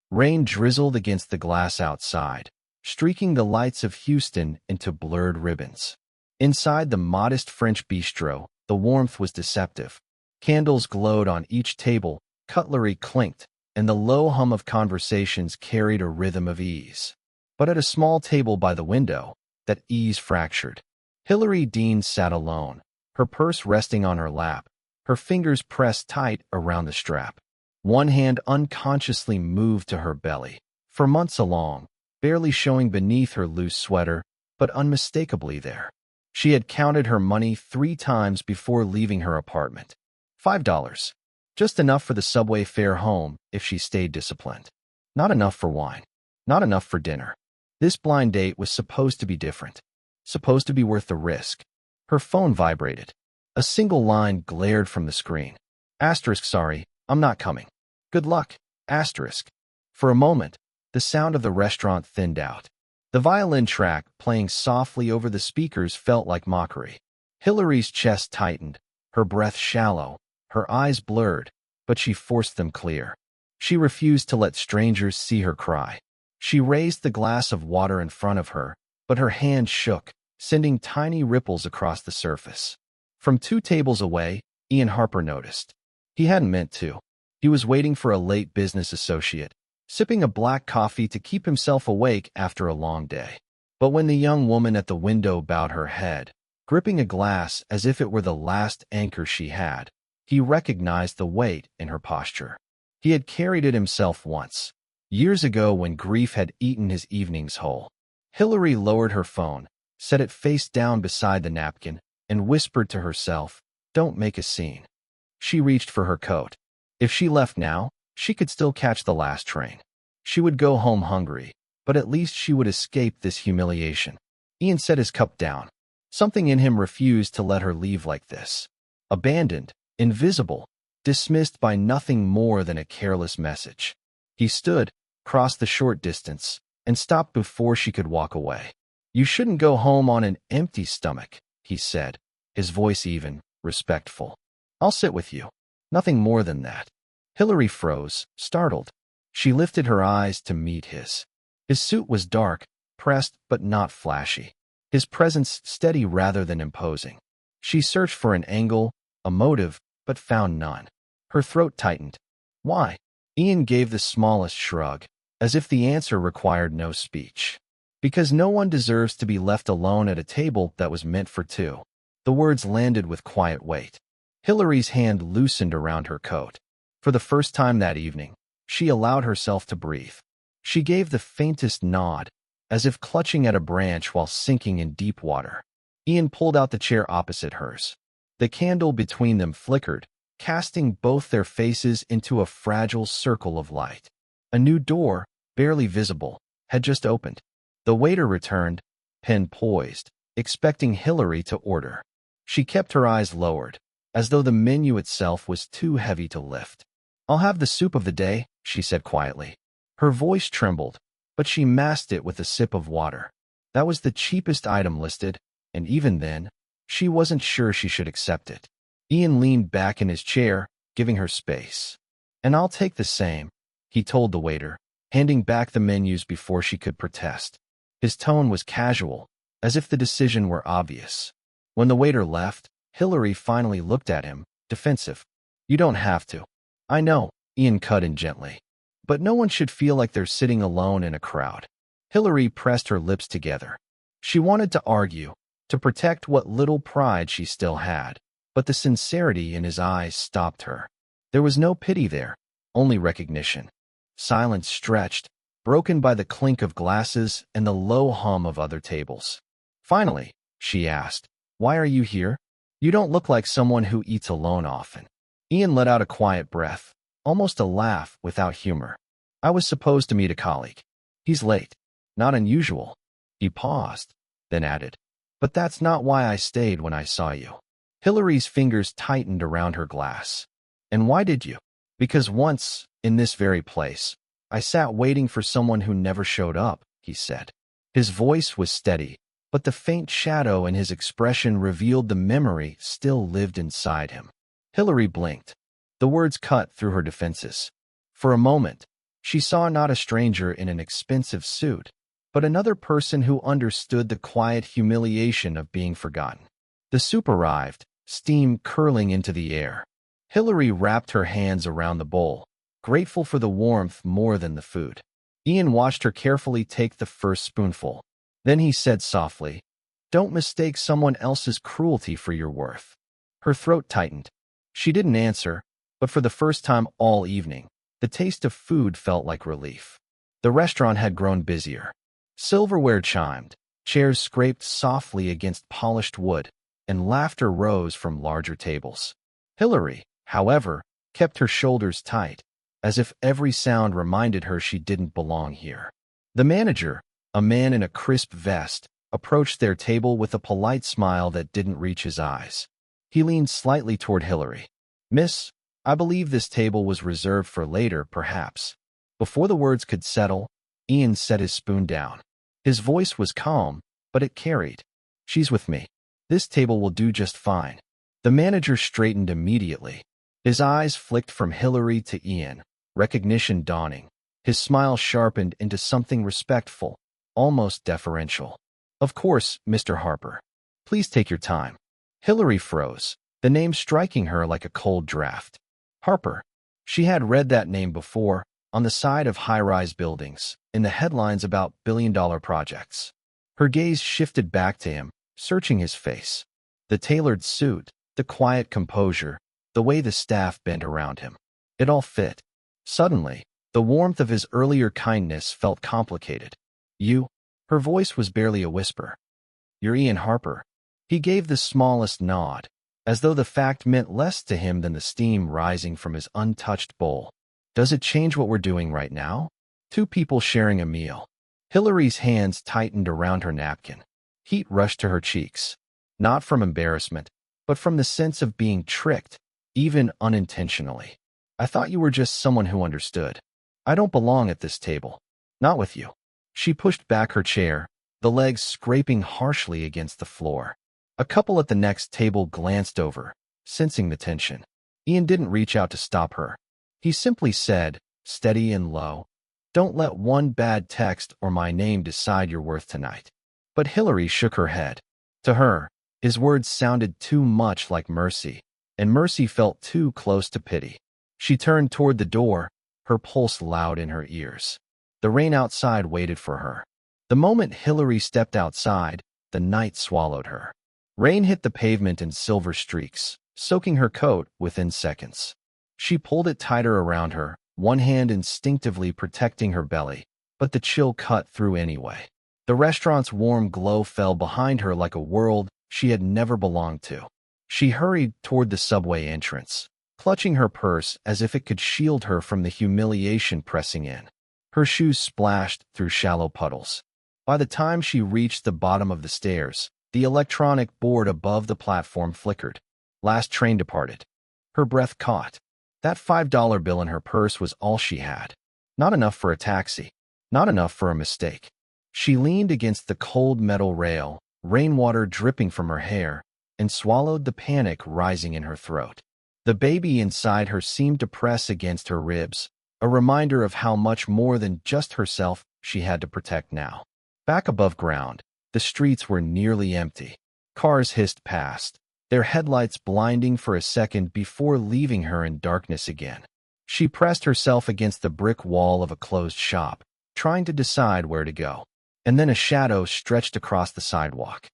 Rain drizzled against the glass outside, streaking the lights of Houston into blurred ribbons. Inside the modest French bistro, the warmth was deceptive. Candles glowed on each table, cutlery clinked, and the low hum of conversations carried a rhythm of ease. But at a small table by the window, that ease fractured. Hilary Dean sat alone, her purse resting on her lap, her fingers pressed tight around the strap. One hand unconsciously moved to her belly, for months along, barely showing beneath her loose sweater, but unmistakably there. She had counted her money 3 times before leaving her apartment. $5. Just enough for the subway fare home if she stayed disciplined. Not enough for wine. Not enough for dinner. This blind date was supposed to be different. Supposed to be worth the risk. Her phone vibrated. A single line glared from the screen. Asterisk sorry, I'm not coming. Good luck. Asterisk. For a moment, the sound of the restaurant thinned out. The violin track playing softly over the speakers felt like mockery. Hilary's chest tightened, her breath shallow, her eyes blurred, but she forced them clear. She refused to let strangers see her cry. She raised the glass of water in front of her, but her hand shook, sending tiny ripples across the surface. From 2 tables away, Ian Harper noticed. He hadn't meant to. He was waiting for a late business associate, sipping a black coffee to keep himself awake after a long day. But when the young woman at the window bowed her head, gripping a glass as if it were the last anchor she had, he recognized the weight in her posture. He had carried it himself once, years ago when grief had eaten his evenings whole. Hilary lowered her phone, set it face down beside the napkin, and whispered to herself, "Don't make a scene." She reached for her coat. If she left now, she could still catch the last train. She would go home hungry, but at least she would escape this humiliation. Ian set his cup down. Something in him refused to let her leave like this. Abandoned, invisible, dismissed by nothing more than a careless message. He stood, crossed the short distance, and stopped before she could walk away. "You shouldn't go home on an empty stomach," he said, his voice even, respectful. "I'll sit with you." Nothing more than that. Hilary froze, startled. She lifted her eyes to meet his. His suit was dark, pressed but not flashy. His presence steady rather than imposing. She searched for an angle, a motive, but found none. Her throat tightened. "Why?" Ian gave the smallest shrug, as if the answer required no speech. "Because no one deserves to be left alone at a table that was meant for 2. The words landed with quiet weight. Hilary's hand loosened around her coat. For the first time that evening, she allowed herself to breathe. She gave the faintest nod, as if clutching at a branch while sinking in deep water. Ian pulled out the chair opposite hers. The candle between them flickered, casting both their faces into a fragile circle of light. A new door, barely visible, had just opened. The waiter returned, pen poised, expecting Hilary to order. She kept her eyes lowered, as though the menu itself was too heavy to lift. "I'll have the soup of the day," she said quietly. Her voice trembled, but she masked it with a sip of water. That was the cheapest item listed, and even then, she wasn't sure she should accept it. Ian leaned back in his chair, giving her space. "And I'll take the same," he told the waiter, handing back the menus before she could protest. His tone was casual, as if the decision were obvious. When the waiter left, Hilary finally looked at him, defensive. "You don't have to." "I know," Ian cut in gently. "But no one should feel like they're sitting alone in a crowd." Hilary pressed her lips together. She wanted to argue, to protect what little pride she still had, but the sincerity in his eyes stopped her. There was no pity there, only recognition. Silence stretched, broken by the clink of glasses and the low hum of other tables. Finally, she asked, "Why are you here? You don't look like someone who eats alone often." Ian let out a quiet breath, almost a laugh without humor. "I was supposed to meet a colleague. He's late. Not unusual." He paused, then added, "But that's not why I stayed when I saw you." Hilary's fingers tightened around her glass. "And why did you?" "Because once, in this very place, I sat waiting for someone who never showed up," he said. His voice was steady, but the faint shadow in his expression revealed the memory still lived inside him. Hilary blinked. The words cut through her defenses. For a moment, She saw not a stranger in an expensive suit, but another person who understood the quiet humiliation of being forgotten. The soup arrived, steam curling into the air. Hillary wrapped her hands around the bowl, grateful for the warmth more than the food. Ian watched her carefully take the first spoonful. Then he said softly, "Don't mistake someone else's cruelty for your worth." Her throat tightened. She didn't answer, but for the first time all evening, the taste of food felt like relief. The restaurant had grown busier. Silverware chimed, chairs scraped softly against polished wood, and laughter rose from larger tables. Hillary, however, kept her shoulders tight, as if every sound reminded her she didn't belong here. The manager, a man in a crisp vest, approached their table with a polite smile that didn't reach his eyes. He leaned slightly toward Hillary. "Miss, I believe this table was reserved for later, perhaps." Before the words could settle, Ian set his spoon down. His voice was calm, but it carried. "She's with me. This table will do just fine." The manager straightened immediately. His eyes flicked from Hillary to Ian, recognition dawning. His smile sharpened into something respectful, almost deferential. "Of course, Mr. Harper. Please take your time." Hillary froze, the name striking her like a cold draft. Harper. She had read that name before, on the side of high-rise buildings, in the headlines about billion-dollar projects. Her gaze shifted back to him, searching his face. The tailored suit, the quiet composure, the way the staff bent around him. It all fit. Suddenly, the warmth of his earlier kindness felt complicated. "You?" Her voice was barely a whisper. "You're Ian Harper." He gave the smallest nod, as though the fact meant less to him than the steam rising from his untouched bowl. "Does it change what we're doing right now?" Two people sharing a meal. Hillary's hands tightened around her napkin. Heat rushed to her cheeks, not from embarrassment, but from the sense of being tricked, even unintentionally. "I thought you were just someone who understood. I don't belong at this table. Not with you." She pushed back her chair, the legs scraping harshly against the floor. A couple at the next table glanced over, sensing the tension. Ian didn't reach out to stop her. He simply said, steady and low, "Don't let one bad text or my name decide your worth tonight." But Hillary shook her head. To her, his words sounded too much like mercy, and mercy felt too close to pity. She turned toward the door, her pulse loud in her ears. The rain outside waited for her. The moment Hillary stepped outside, the night swallowed her. Rain hit the pavement in silver streaks, soaking her coat within seconds. She pulled it tighter around her, one hand instinctively protecting her belly, but the chill cut through anyway. The restaurant's warm glow fell behind her like a world she had never belonged to. She hurried toward the subway entrance, clutching her purse as if it could shield her from the humiliation pressing in. Her shoes splashed through shallow puddles. By the time she reached the bottom of the stairs, the electronic board above the platform flickered. Last train departed. Her breath caught. That $5 bill in her purse was all she had. Not enough for a taxi. Not enough for a mistake. She leaned against the cold metal rail, rainwater dripping from her hair, and swallowed the panic rising in her throat. The baby inside her seemed to press against her ribs, a reminder of how much more than just herself she had to protect now. Back above ground, the streets were nearly empty. Cars hissed past, their headlights blinding for a second before leaving her in darkness again. She pressed herself against the brick wall of a closed shop, trying to decide where to go. And then a shadow stretched across the sidewalk.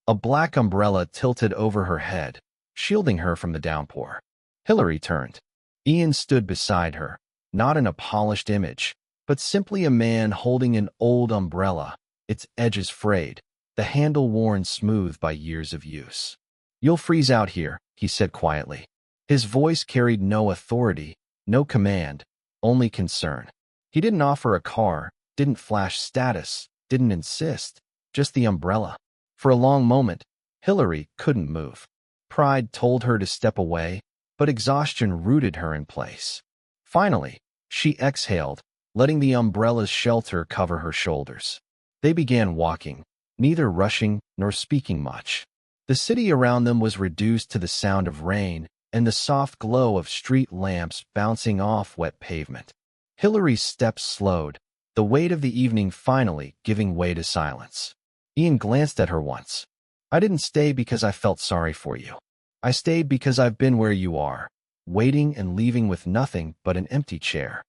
A black umbrella tilted over her head, shielding her from the downpour. Hillary turned. Ian stood beside her, not in a polished image, but simply a man holding an old umbrella, its edges frayed, the handle worn smooth by years of use. "You'll freeze out here," he said quietly. His voice carried no authority, no command, only concern. He didn't offer a car, didn't flash status, didn't insist, just the umbrella. For a long moment, Hillary couldn't move. Pride told her to step away, but exhaustion rooted her in place. Finally, she exhaled, letting the umbrella's shelter cover her shoulders. They began walking, neither rushing nor speaking much. The city around them was reduced to the sound of rain and the soft glow of street lamps bouncing off wet pavement. Hillary's steps slowed, the weight of the evening finally giving way to silence. Ian glanced at her once. I didn't stay because I felt sorry for you. I stayed because I've been where you are, waiting and leaving with nothing but an empty chair.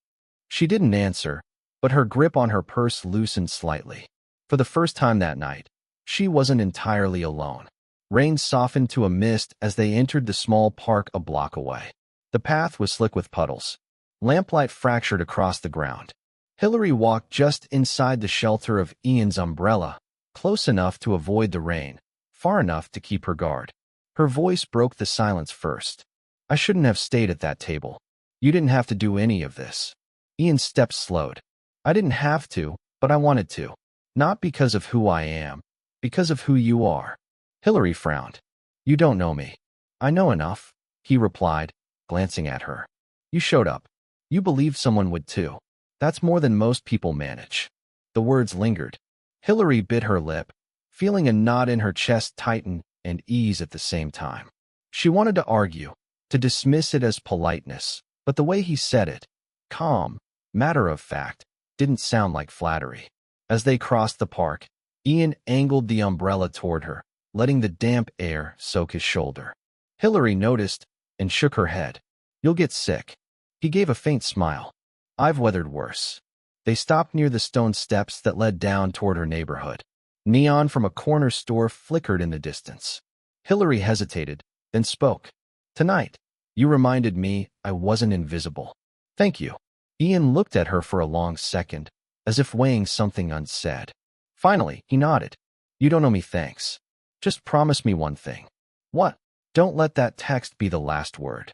She didn't answer, but her grip on her purse loosened slightly. For the first time that night, she wasn't entirely alone. Rain softened to a mist as they entered the small park a block away. The path was slick with puddles. Lamplight fractured across the ground. Hillary walked just inside the shelter of Ian's umbrella, close enough to avoid the rain, far enough to keep her guard. Her voice broke the silence first. I shouldn't have stayed at that table. You didn't have to do any of this. Ian's steps slowed. I didn't have to, but I wanted to. Not because of who I am, because of who you are. Hillary frowned. You don't know me. I know enough, he replied, glancing at her. You showed up. You believed someone would too. That's more than most people manage. The words lingered. Hillary bit her lip, feeling a knot in her chest tighten and ease at the same time. She wanted to argue, to dismiss it as politeness, but the way he said it, calm, matter of fact, didn't sound like flattery. As they crossed the park, Ian angled the umbrella toward her, letting the damp air soak his shoulder. Hillary noticed and shook her head. You'll get sick. He gave a faint smile. I've weathered worse. They stopped near the stone steps that led down toward her neighborhood. Neon from a corner store flickered in the distance. Hillary hesitated, then spoke. Tonight, you reminded me I wasn't invisible. Thank you. Ian looked at her for a long second, as if weighing something unsaid. Finally, he nodded. You don't owe me thanks. Just promise me one thing. What? Don't let that text be the last word.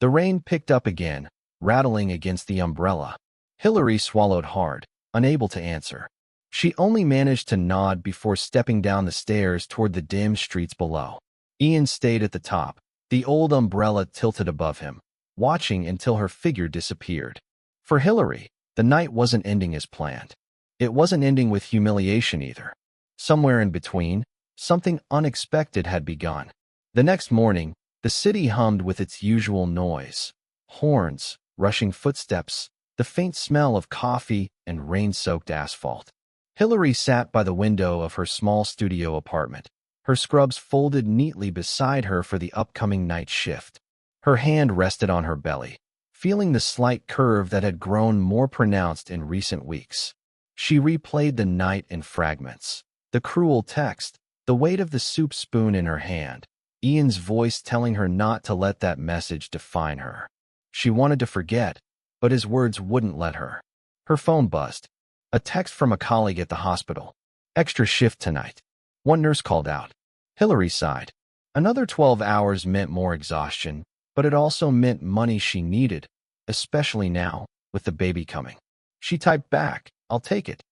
The rain picked up again, rattling against the umbrella. Hillary swallowed hard, unable to answer. She only managed to nod before stepping down the stairs toward the dim streets below. Ian stayed at the top, the old umbrella tilted above him, watching until her figure disappeared. For Hillary, the night wasn't ending as planned. It wasn't ending with humiliation either. Somewhere in between, something unexpected had begun. The next morning, the city hummed with its usual noise. Horns, rushing footsteps, the faint smell of coffee and rain-soaked asphalt. Hillary sat by the window of her small studio apartment, her scrubs folded neatly beside her for the upcoming night shift. Her hand rested on her belly, feeling the slight curve that had grown more pronounced in recent weeks. She replayed the night in fragments. The cruel text, the weight of the soup spoon in her hand, Ian's voice telling her not to let that message define her. She wanted to forget, but his words wouldn't let her. Her phone buzzed. A text from a colleague at the hospital. Extra shift tonight. One nurse called out. Hillary sighed. Another 12 hours meant more exhaustion, but it also meant money she needed, especially now, with the baby coming. She typed back, I'll take it.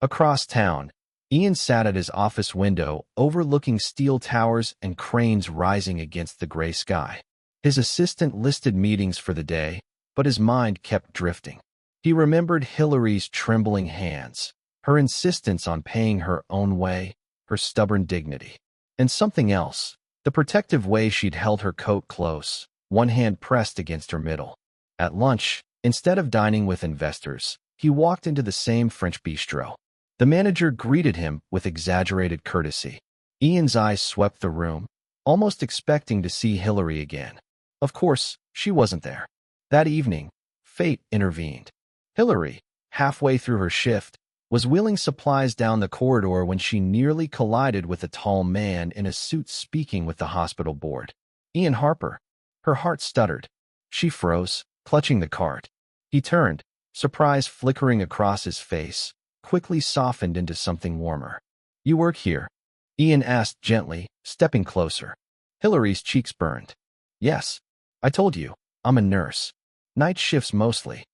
Across town, Ian sat at his office window overlooking steel towers and cranes rising against the gray sky. His assistant listed meetings for the day, but his mind kept drifting. He remembered Hillary's trembling hands, her insistence on paying her own way, her stubborn dignity. And something else, the protective way she'd held her coat close, one hand pressed against her middle. At lunch, instead of dining with investors, he walked into the same French bistro. The manager greeted him with exaggerated courtesy. Ian's eyes swept the room, almost expecting to see Hillary again. Of course, she wasn't there. That evening, fate intervened. Hillary, halfway through her shift, was wheeling supplies down the corridor when she nearly collided with a tall man in a suit speaking with the hospital board. Ian Harper. Her heart stuttered. She froze, clutching the cart. He turned, surprise flickering across his face, quickly softened into something warmer. You work here? Ian asked gently, stepping closer. Hillary's cheeks burned. Yes. I told you, I'm a nurse. Night shifts mostly.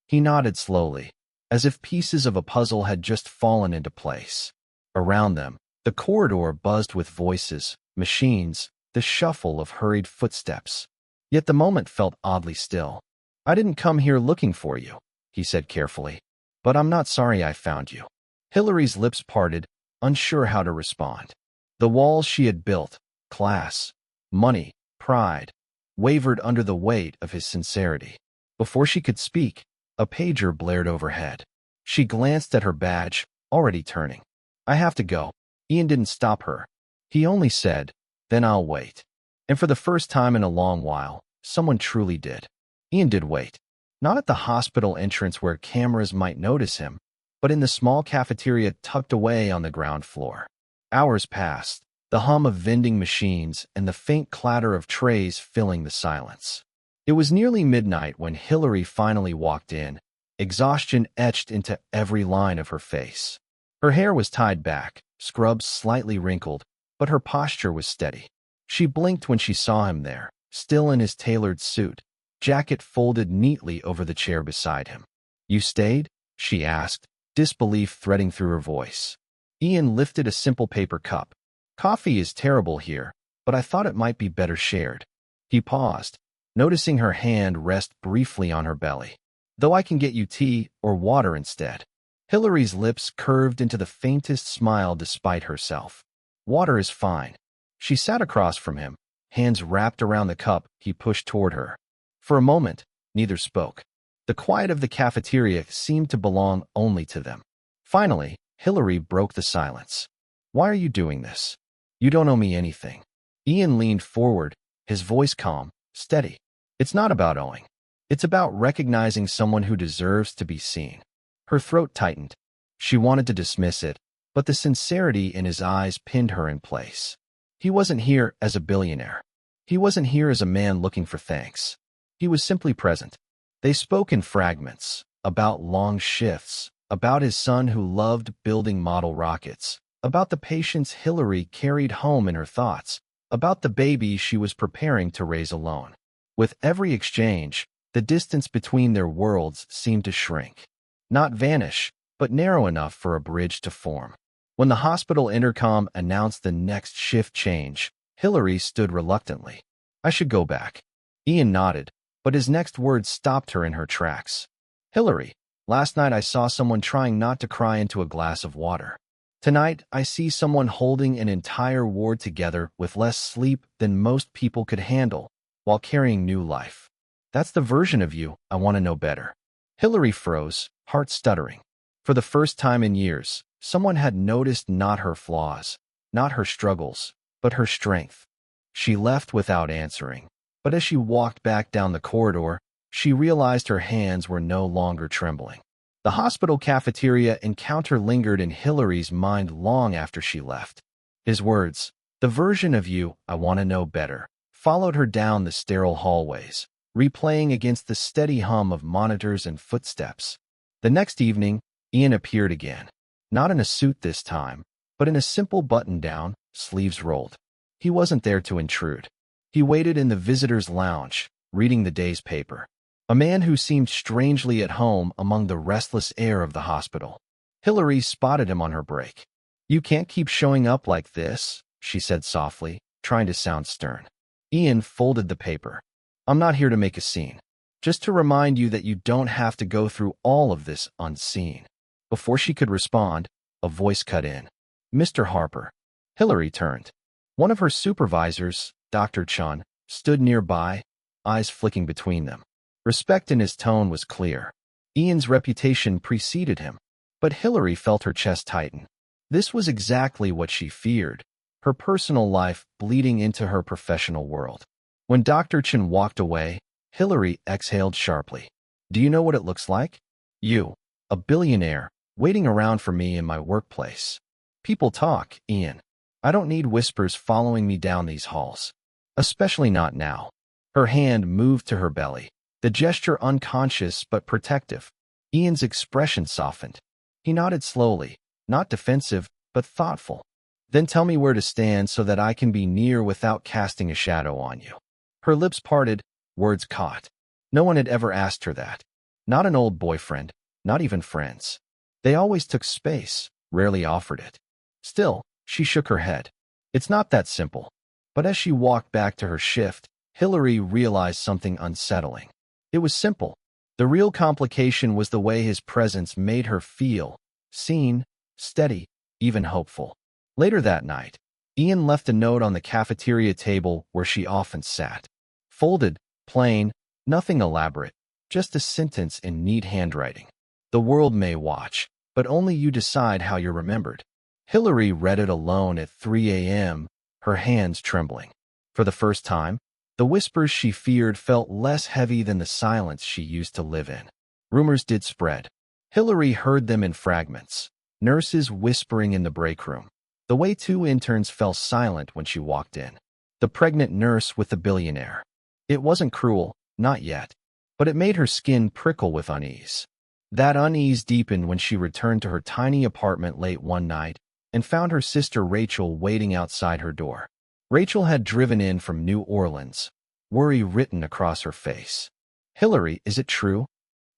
He nodded slowly, as if pieces of a puzzle had just fallen into place. Around them, the corridor buzzed with voices, machines, the shuffle of hurried footsteps. Yet the moment felt oddly still. I didn't come here looking for you, he said carefully, but I'm not sorry I found you. Hillary's lips parted, unsure how to respond. The walls she had built, class, money, pride, wavered under the weight of his sincerity. Before she could speak, A pager blared overhead. She glanced at her badge, already turning. I have to go. Ian didn't stop her. He only said, then I'll wait. And for the first time in a long while, someone truly did. Ian did wait. Not at the hospital entrance where cameras might notice him, but in the small cafeteria tucked away on the ground floor. Hours passed, the hum of vending machines and the faint clatter of trays filling the silence. It was nearly midnight when Hillary finally walked in, exhaustion etched into every line of her face. Her hair was tied back, scrubs slightly wrinkled, but her posture was steady. She blinked when she saw him there, still in his tailored suit, jacket folded neatly over the chair beside him. You stayed? She asked, disbelief threading through her voice. Ian lifted a simple paper cup. Coffee is terrible here, but I thought it might be better shared. He paused, noticing her hand rest briefly on her belly. Though I can get you tea or water instead. Hillary's lips curved into the faintest smile despite herself. Water is fine. She sat across from him, hands wrapped around the cup he pushed toward her. For a moment, neither spoke. The quiet of the cafeteria seemed to belong only to them. Finally, Hillary broke the silence. Why are you doing this? You don't owe me anything. Ian leaned forward, his voice calm, steady. It's not about owing. It's about recognizing someone who deserves to be seen. Her throat tightened. She wanted to dismiss it, but the sincerity in his eyes pinned her in place. He wasn't here as a billionaire. He wasn't here as a man looking for thanks. He was simply present. They spoke in fragments, about long shifts, about his son who loved building model rockets, about the patience Hillary carried home in her thoughts, about the baby she was preparing to raise alone. With every exchange, the distance between their worlds seemed to shrink. Not vanish, but narrow enough for a bridge to form. When the hospital intercom announced the next shift change, Hillary stood reluctantly. I should go back. Ian nodded, but his next words stopped her in her tracks. Hillary, last night I saw someone trying not to cry into a glass of water. Tonight, I see someone holding an entire ward together with less sleep than most people could handle, while carrying new life. That's the version of you I want to know better. Hillary froze, heart stuttering. For the first time in years, someone had noticed not her flaws, not her struggles, but her strength. She left without answering, but as she walked back down the corridor, she realized her hands were no longer trembling. The hospital cafeteria encounter lingered in Hillary's mind long after she left. His words, the version of you I want to know better, followed her down the sterile hallways, replaying against the steady hum of monitors and footsteps. The next evening, Ian appeared again. Not in a suit this time, but in a simple button-down, sleeves rolled. He wasn't there to intrude. He waited in the visitor's lounge, reading the day's paper. A man who seemed strangely at home among the restless air of the hospital. Hillary spotted him on her break. You can't keep showing up like this, she said softly, trying to sound stern. Ian folded the paper. I'm not here to make a scene. Just to remind you that you don't have to go through all of this unseen. Before she could respond, a voice cut in. Mr. Harper. Hillary turned. One of her supervisors, Dr. Chun, stood nearby, eyes flicking between them. Respect in his tone was clear. Ian's reputation preceded him, but Hillary felt her chest tighten. This was exactly what she feared, her personal life bleeding into her professional world. When Dr. Chun walked away, Hillary exhaled sharply. Do you know what it looks like? You, a billionaire, waiting around for me in my workplace. People talk, Ian. I don't need whispers following me down these halls. Especially not now. Her hand moved to her belly. The gesture unconscious but protective. Ian's expression softened. He nodded slowly, not defensive, but thoughtful. Then tell me where to stand so that I can be near without casting a shadow on you. Her lips parted, words caught. No one had ever asked her that. Not an old boyfriend, not even friends. They always took space, rarely offered it. Still, she shook her head. It's not that simple. But as she walked back to her shift, Hillary realized something unsettling. It was simple. The real complication was the way his presence made her feel, seen, steady, even hopeful. Later that night, Ian left a note on the cafeteria table where she often sat. Folded, plain, nothing elaborate, just a sentence in neat handwriting. The world may watch, but only you decide how you're remembered. Hillary read it alone at 3 a.m., her hands trembling. For the first time, the whispers she feared felt less heavy than the silence she used to live in. Rumors did spread. Hillary heard them in fragments. Nurses whispering in the break room. The way 2 interns fell silent when she walked in. The pregnant nurse with the billionaire. It wasn't cruel, not yet, but it made her skin prickle with unease. That unease deepened when she returned to her tiny apartment late one night and found her sister Rachel waiting outside her door. Rachel had driven in from New Orleans, worry written across her face. "Hillary, is it true?"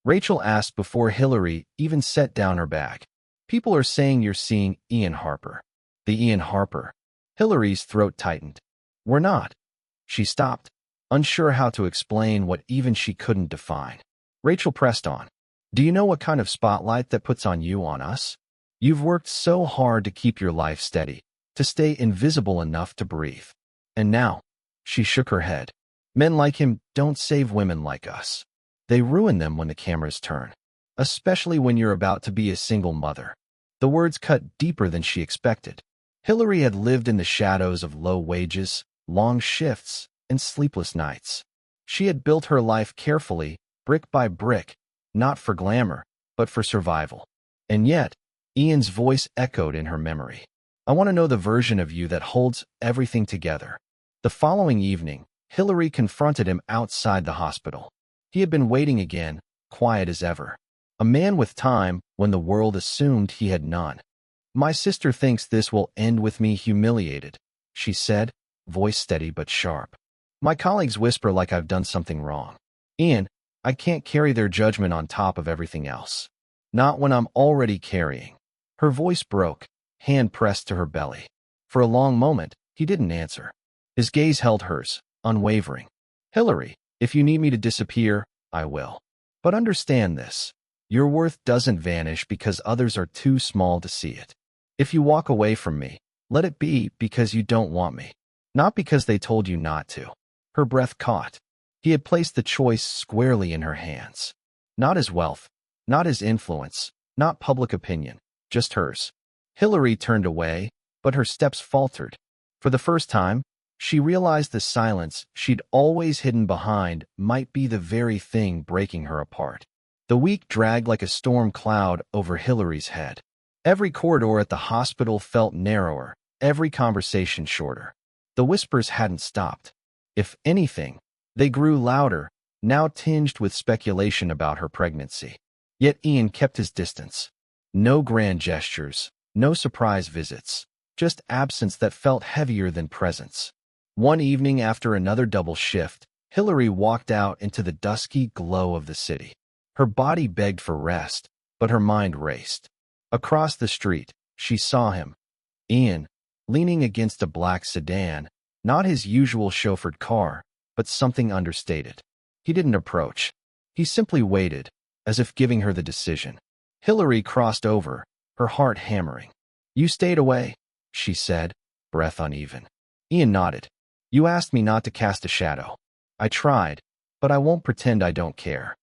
Rachel asked before Hillary even set down her bag. "People are saying you're seeing Ian Harper." "The Ian Harper?" Hillary's throat tightened. "We're not." She stopped, unsure how to explain what even she couldn't define. Rachel pressed on. "Do you know what kind of spotlight that puts on you on us? You've worked so hard to keep your life steady, to stay invisible enough to breathe. And now," she shook her head, "men like him don't save women like us. They ruin them when the cameras turn, especially when you're about to be a single mother." The words cut deeper than she expected. Hillary had lived in the shadows of low wages, long shifts, and sleepless nights. She had built her life carefully, brick by brick, not for glamour, but for survival. And yet, Ian's voice echoed in her memory. "I want to know the version of you that holds everything together." The following evening, Hillary confronted him outside the hospital. He had been waiting again, quiet as ever. A man with time when the world assumed he had none. "My sister thinks this will end with me humiliated," she said, voice steady but sharp. "My colleagues whisper like I've done something wrong. Ian, I can't carry their judgment on top of everything else. Not when I'm already carrying." Her voice broke, hand pressed to her belly. For a long moment, he didn't answer. His gaze held hers, unwavering. "Hillary, if you need me to disappear, I will. But understand this. Your worth doesn't vanish because others are too small to see it. If you walk away from me, let it be because you don't want me, not because they told you not to." Her breath caught. He had placed the choice squarely in her hands. Not his wealth, not his influence, not public opinion, just hers. Hillary turned away, but her steps faltered. For the first time, she realized the silence she'd always hidden behind might be the very thing breaking her apart. The week dragged like a storm cloud over Hillary's head. Every corridor at the hospital felt narrower, every conversation shorter. The whispers hadn't stopped. If anything, they grew louder, now tinged with speculation about her pregnancy. Yet Ian kept his distance. No grand gestures, no surprise visits, just absence that felt heavier than presence. One evening after another double shift, Hillary walked out into the dusky glow of the city. Her body begged for rest, but her mind raced. Across the street, she saw him, Ian, leaning against a black sedan, not his usual chauffeured car, but something understated. He didn't approach. He simply waited, as if giving her the decision. Hillary crossed over, her heart hammering. "You stayed away," she said, breath uneven. Ian nodded. "You asked me not to cast a shadow. I tried, but I won't pretend I don't care."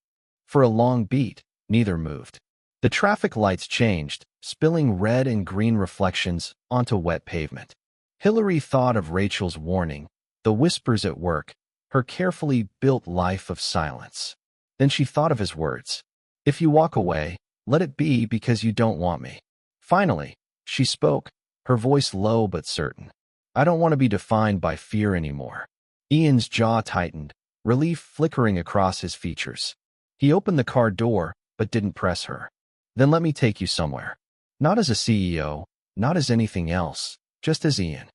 For a long beat, neither moved. The traffic lights changed, spilling red and green reflections onto wet pavement. Hillary thought of Rachel's warning, the whispers at work, her carefully built life of silence. Then she thought of his words. "If you walk away, let it be because you don't want me." Finally, she spoke, her voice low but certain. "I don't want to be defined by fear anymore." Ian's jaw tightened, relief flickering across his features. He opened the car door, but didn't press her. "Then let me take you somewhere. Not as a CEO, not as anything else, just as Ian."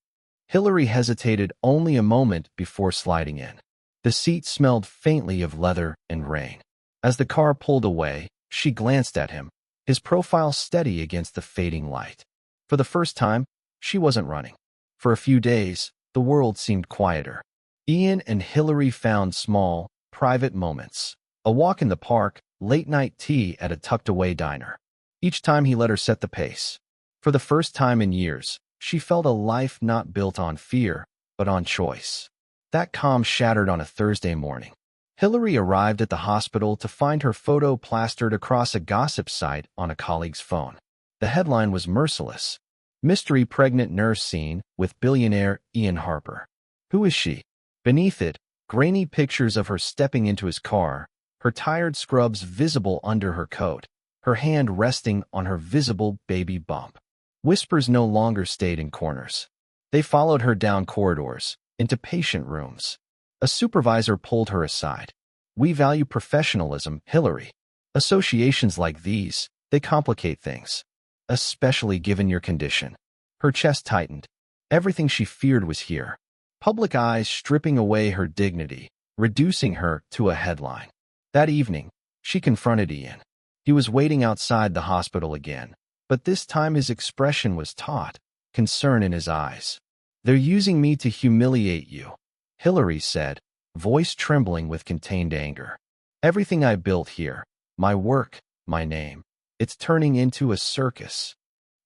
Hillary hesitated only a moment before sliding in. The seat smelled faintly of leather and rain. As the car pulled away, she glanced at him, his profile steady against the fading light. For the first time, she wasn't running. For a few days, the world seemed quieter. Ian and Hillary found small, private moments. A walk in the park, late-night tea at a tucked-away diner. Each time he let her set the pace. For the first time in years, she felt a life not built on fear, but on choice. That calm shattered on a Thursday morning. Hillary arrived at the hospital to find her photo plastered across a gossip site on a colleague's phone. The headline was merciless. Mystery pregnant nurse seen with billionaire Ian Harper. Who is she? Beneath it, grainy pictures of her stepping into his car, her tired scrubs visible under her coat, her hand resting on her visible baby bump. Whispers no longer stayed in corners. They followed her down corridors, into patient rooms. A supervisor pulled her aside. We value professionalism, Hillary. Associations like these, they complicate things. Especially given your condition. Her chest tightened. Everything she feared was here. Public eyes stripping away her dignity, reducing her to a headline. That evening, she confronted Ian. He was waiting outside the hospital again, but this time his expression was taut, concern in his eyes. They're using me to humiliate you, Hillary said, voice trembling with contained anger. Everything I built here, my work, my name, it's turning into a circus.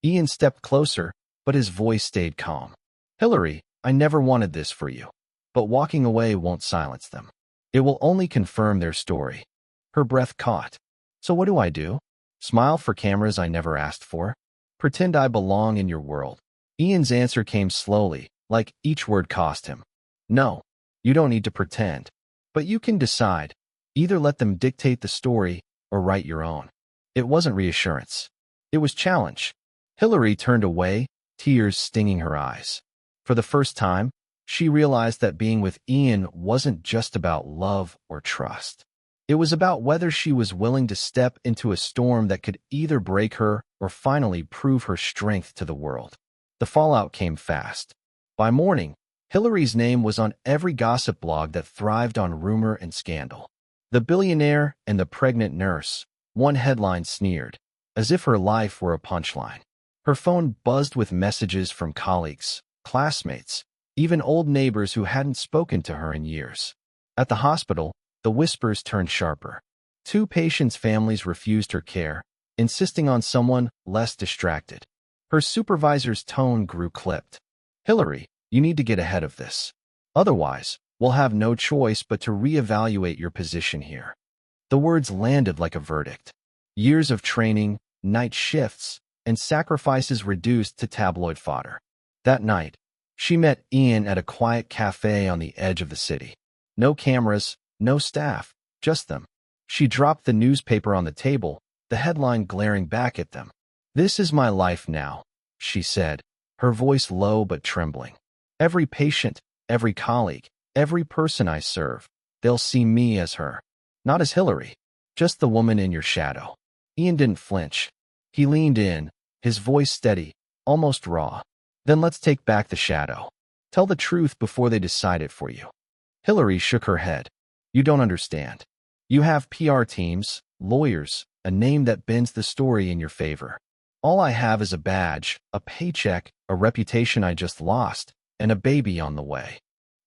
Ian stepped closer, but his voice stayed calm. Hillary, I never wanted this for you. But walking away won't silence them. It will only confirm their story. Her breath caught. So what do I do? Smile for cameras I never asked for? Pretend I belong in your world? Ian's answer came slowly, like each word cost him. No, you don't need to pretend. But you can decide. Either let them dictate the story or write your own. It wasn't reassurance. It was challenge. Hillary turned away, tears stinging her eyes. For the first time, she realized that being with Ian wasn't just about love or trust. It was about whether she was willing to step into a storm that could either break her or finally prove her strength to the world. The fallout came fast. By morning, Hillary's name was on every gossip blog that thrived on rumor and scandal. The billionaire and the pregnant nurse, one headline sneered, as if her life were a punchline. Her phone buzzed with messages from colleagues, classmates, even old neighbors who hadn't spoken to her in years. At the hospital, the whispers turned sharper. 2 patients' families refused her care, insisting on someone less distracted. Her supervisor's tone grew clipped. Hillary, you need to get ahead of this. Otherwise, we'll have no choice but to reevaluate your position here. The words landed like a verdict. Years of training, night shifts, and sacrifices reduced to tabloid fodder. That night, she met Ian at a quiet cafe on the edge of the city. No cameras, no staff, just them. She dropped the newspaper on the table, the headline glaring back at them. This is my life now, she said, her voice low but trembling. Every patient, every colleague, every person I serve, they'll see me as her. Not as Hillary, just the woman in your shadow. Ian didn't flinch. He leaned in, his voice steady, almost raw. Then let's take back the shadow. Tell the truth before they decide it for you. Hillary shook her head. You don't understand. You have PR teams, lawyers, a name that bends the story in your favor. All I have is a badge, a paycheck, a reputation I just lost, and a baby on the way.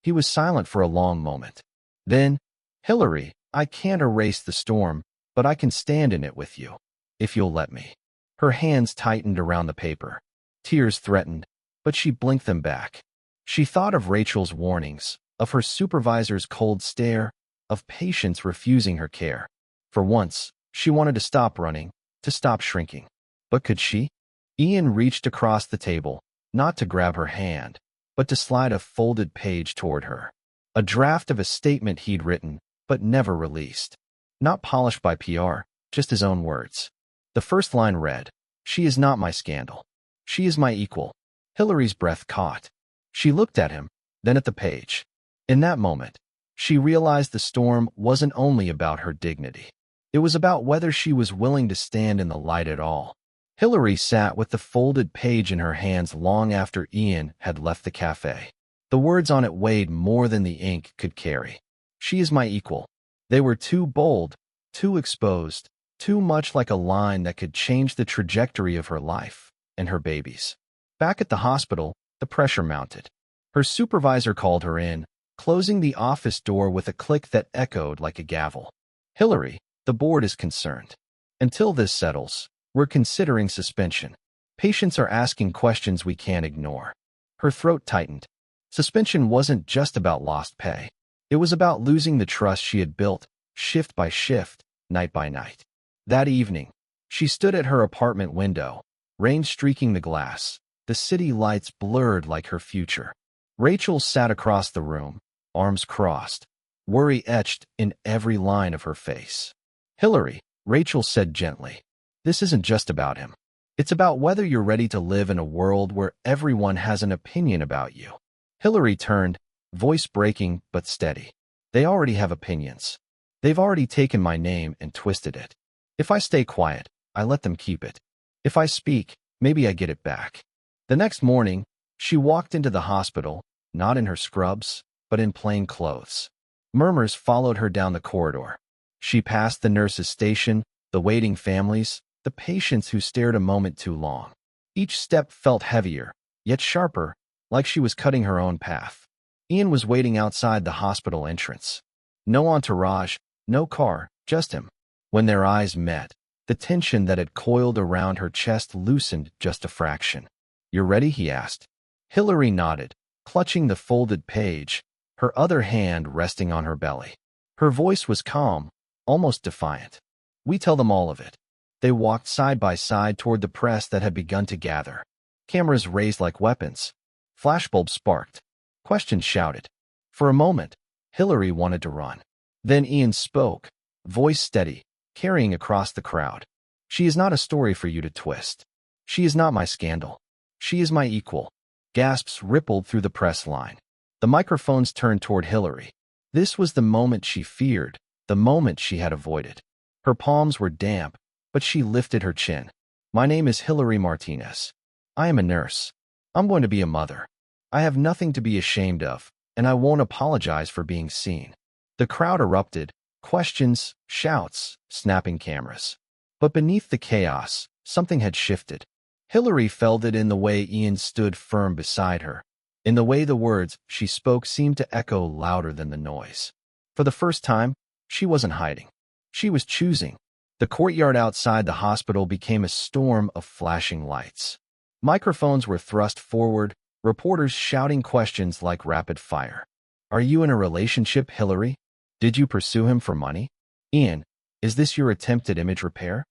He was silent for a long moment. Then, Hillary, I can't erase the storm, but I can stand in it with you, if you'll let me. Her hands tightened around the paper. Tears threatened, but she blinked them back. She thought of Rachel's warnings, of her supervisor's cold stare, of patients refusing her care. For once, she wanted to stop running, to stop shrinking. But could she? Ian reached across the table, not to grab her hand, but to slide a folded page toward her. A draft of a statement he'd written, but never released. Not polished by PR, just his own words. The first line read, "She is not my scandal. She is my equal." Hillary's breath caught. She looked at him, then at the page. In that moment, she realized the storm wasn't only about her dignity. It was about whether she was willing to stand in the light at all. Hillary sat with the folded page in her hands long after Ian had left the cafe. The words on it weighed more than the ink could carry. She is my equal. They were too bold, too exposed, too much like a line that could change the trajectory of her life and her baby's. Back at the hospital, the pressure mounted. Her supervisor called her in, closing the office door with a click that echoed like a gavel. Hillary, the board is concerned. Until this settles, we're considering suspension. Patients are asking questions we can't ignore. Her throat tightened. Suspension wasn't just about lost pay. It was about losing the trust she had built, shift by shift, night by night. That evening, she stood at her apartment window, rain streaking the glass, the city lights blurred like her future. Rachel sat across the room, arms crossed, worry etched in every line of her face. "Hillary," Rachel said gently, "this isn't just about him. It's about whether you're ready to live in a world where everyone has an opinion about you." Hillary turned, voice breaking but steady. "They already have opinions. They've already taken my name and twisted it. If I stay quiet, I let them keep it. If I speak, maybe I get it back." The next morning, she walked into the hospital, not in her scrubs, but in plain clothes. Murmurs followed her down the corridor. She passed the nurse's station, the waiting families, the patients who stared a moment too long. Each step felt heavier, yet sharper, like she was cutting her own path. Ian was waiting outside the hospital entrance. No entourage, no car, just him. When their eyes met, the tension that had coiled around her chest loosened just a fraction. "You're ready?" he asked. Hillary nodded, clutching the folded page, her other hand resting on her belly. Her voice was calm, almost defiant. "We tell them all of it." They walked side by side toward the press that had begun to gather. Cameras raised like weapons. Flashbulbs sparked. Questions shouted. For a moment, Hillary wanted to run. Then Ian spoke, voice steady, carrying across the crowd. "She is not a story for you to twist. She is not my scandal. She is my equal." Gasps rippled through the press line. The microphones turned toward Hillary. This was the moment she feared, the moment she had avoided. Her palms were damp, but she lifted her chin. "My name is Hillary Martinez. I am a nurse. I'm going to be a mother. I have nothing to be ashamed of, and I won't apologize for being seen." The crowd erupted, questions, shouts, snapping cameras. But beneath the chaos, something had shifted. Hillary felt it in the way Ian stood firm beside her, in the way the words she spoke seemed to echo louder than the noise. For the first time, she wasn't hiding. She was choosing. The courtyard outside the hospital became a storm of flashing lights. Microphones were thrust forward, reporters shouting questions like rapid fire. "Are you in a relationship, Hillary? Did you pursue him for money? Ian, is this your attempt at image repair?"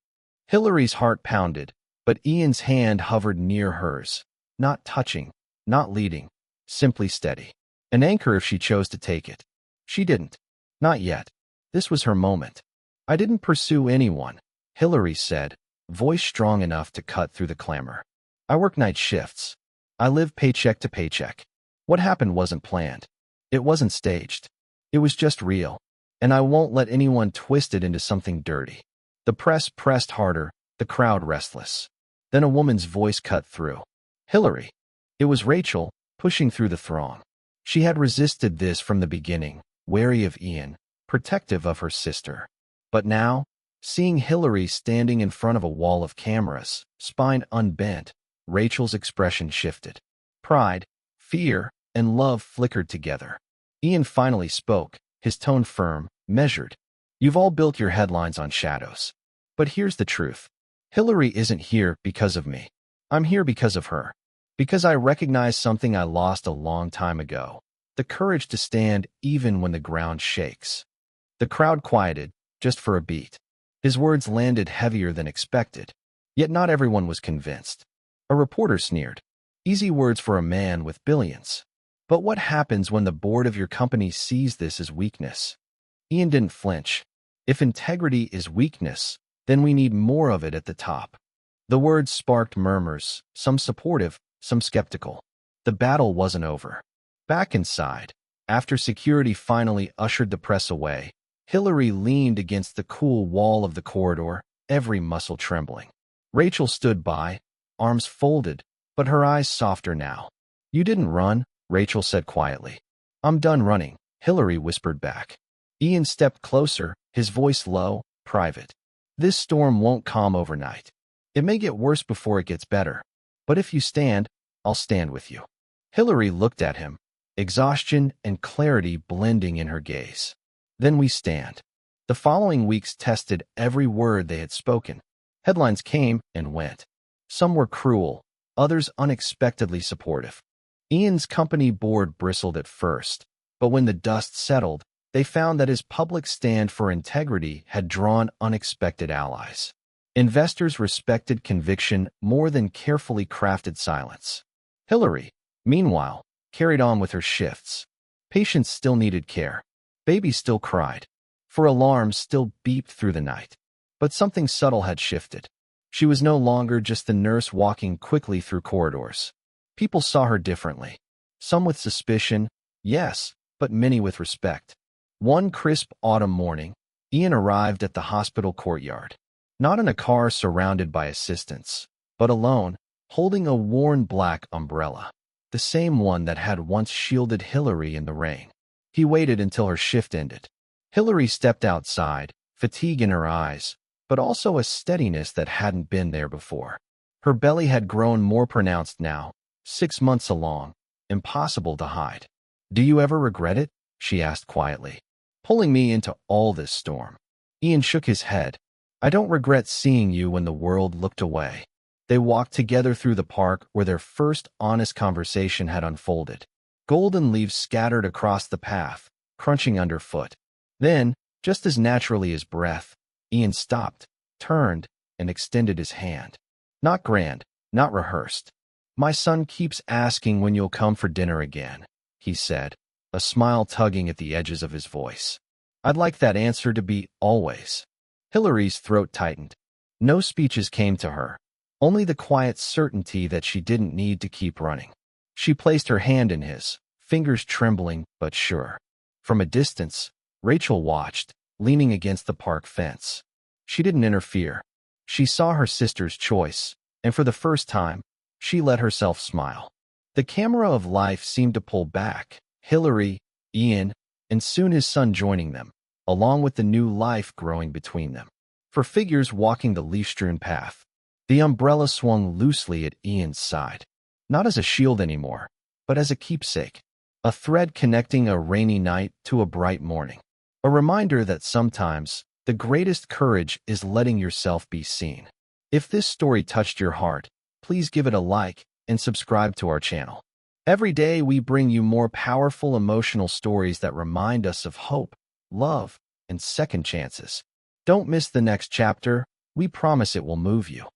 Hillary's heart pounded, but Ian's hand hovered near hers, not touching, not leading, simply steady. An anchor if she chose to take it. She didn't. Not yet. This was her moment. "I didn't pursue anyone," Hillary said, voice strong enough to cut through the clamor. "I work night shifts. I live paycheck to paycheck. What happened wasn't planned. It wasn't staged. It was just real. And I won't let anyone twist it into something dirty." The press pressed harder, the crowd restless. Then a woman's voice cut through. "Hillary." It was Rachel, pushing through the throng. She had resisted this from the beginning, wary of Ian, protective of her sister. But now, seeing Hillary standing in front of a wall of cameras, spine unbent, Rachel's expression shifted. Pride, fear, and love flickered together. Ian finally spoke, his tone firm, measured. "You've all built your headlines on shadows. But here's the truth. Hillary isn't here because of me. I'm here because of her. Because I recognize something I lost a long time ago. The courage to stand even when the ground shakes." The crowd quieted, just for a beat. His words landed heavier than expected. Yet not everyone was convinced. A reporter sneered. "Easy words for a man with billions. But what happens when the board of your company sees this as weakness?" Ian didn't flinch. "If integrity is weakness, then we need more of it at the top." The words sparked murmurs, some supportive, some skeptical. The battle wasn't over. Back inside, after security finally ushered the press away, Hillary leaned against the cool wall of the corridor, every muscle trembling. Rachel stood by, arms folded, but her eyes softer now. "You didn't run," Rachel said quietly. "I'm done running," Hillary whispered back. Ian stepped closer, his voice low, private. "This storm won't calm overnight. It may get worse before it gets better. But if you stand, I'll stand with you." Hillary looked at him, exhaustion and clarity blending in her gaze. "Then we stand." The following weeks tested every word they had spoken. Headlines came and went. Some were cruel, others unexpectedly supportive. Ian's company board bristled at first, but when the dust settled, They found that his public stand for integrity had drawn unexpected allies. Investors respected conviction more than carefully crafted silence. Hillary, meanwhile, carried on with her shifts. Patients still needed care. Babies still cried. For alarms still beeped through the night. But something subtle had shifted. She was no longer just the nurse walking quickly through corridors. People saw her differently. Some with suspicion, yes, but many with respect. One crisp autumn morning, Ian arrived at the hospital courtyard. Not in a car surrounded by assistants, but alone, holding a worn black umbrella. The same one that had once shielded Hillary in the rain. He waited until her shift ended. Hillary stepped outside, fatigue in her eyes, but also a steadiness that hadn't been there before. Her belly had grown more pronounced now, 6 months along, impossible to hide. "Do you ever regret it?" she asked quietly. "Pulling me into all this storm." Ian shook his head. "I don't regret seeing you when the world looked away." They walked together through the park where their first honest conversation had unfolded. Golden leaves scattered across the path, crunching underfoot. Then, just as naturally as breath, Ian stopped, turned, and extended his hand. Not grand, not rehearsed. "My son keeps asking when you'll come for dinner again," he said, a smile tugging at the edges of his voice. "I'd like that answer to be always." Hillary's throat tightened. No speeches came to her, only the quiet certainty that she didn't need to keep running. She placed her hand in his, fingers trembling but sure. From a distance, Rachel watched, leaning against the park fence. She didn't interfere. She saw her sister's choice, and for the first time, she let herself smile. The camera of life seemed to pull back, Hillary, Ian, and soon his son joining them, along with the new life growing between them. For figures walking the leaf-strewn path, the umbrella swung loosely at Ian's side, not as a shield anymore, but as a keepsake, a thread connecting a rainy night to a bright morning. A reminder that sometimes the greatest courage is letting yourself be seen. If this story touched your heart, please give it a like and subscribe to our channel. Every day we bring you more powerful emotional stories that remind us of hope, love, and second chances. Don't miss the next chapter. We promise it will move you.